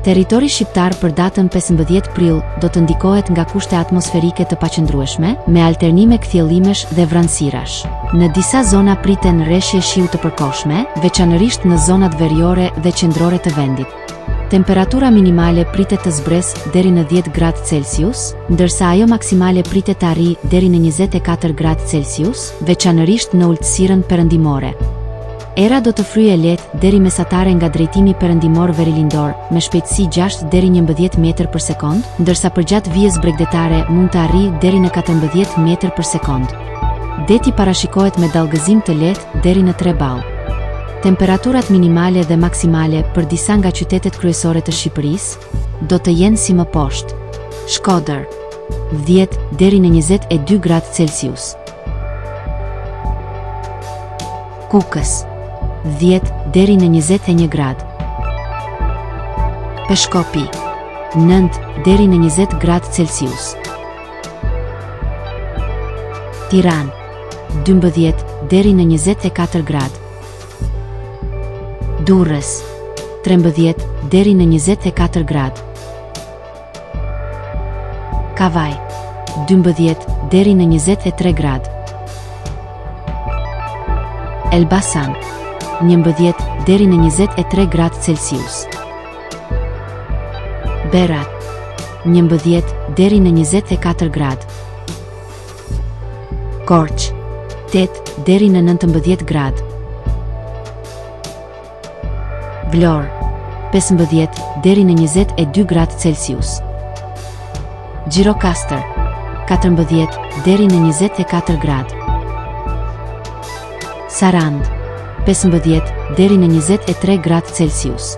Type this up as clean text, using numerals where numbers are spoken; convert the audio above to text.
Territori shqiptar për datën 15 prill do të ndikohet nga kushte atmosferike të paqëndrueshme, me alternime kthjellimesh dhe vranësirash. Në disa zona priten rreshje shiu të përkohshme, veçanërisht në zonat veriore dhe qendrore të vendit. Temperatura minimale pritet të zbresë deri në 10 gradë Celsius, ndërsa ajo maksimale pritet të arrijë deri në 24 gradë Celsius, veçanërisht në ulësirën perëndimore. Era do të fryjë lehtë deri mesatare nga drejtimi perëndimor verilindor, me shpejtësi 6 deri 11 metër për sekond, ndërsa përgjatë vijës bregdetare mund të arrijë deri në 14 metër për sekond. Deti parashikohet me dallgëzim të lehtë deri në 3 ball. Temperaturat minimale dhe maksimale për disa nga qytetet kryesore të Shqipërisë do të jenë si më poshtë. Shkodër 10 deri në 22 gradë Celsius. Kukës 10 deri në 21 gradë. Peshkopi 9 deri në 20 gradë Celsius. Tiranë 12 deri në 24 gradë. Durrës 13 deri në 24 gradë. Kavaj 12 deri në 23 gradë. Elbasan 11 deri në 23 gradë Celsius. Berat 11 deri në 24 gradë. Korç 8 deri në 19 gradë. Vlorë 15 deri në 22 gradë Celsius. Gjirokastër 14 deri në 24 gradë. Sarand 15 deri në 23 gradë Celsius.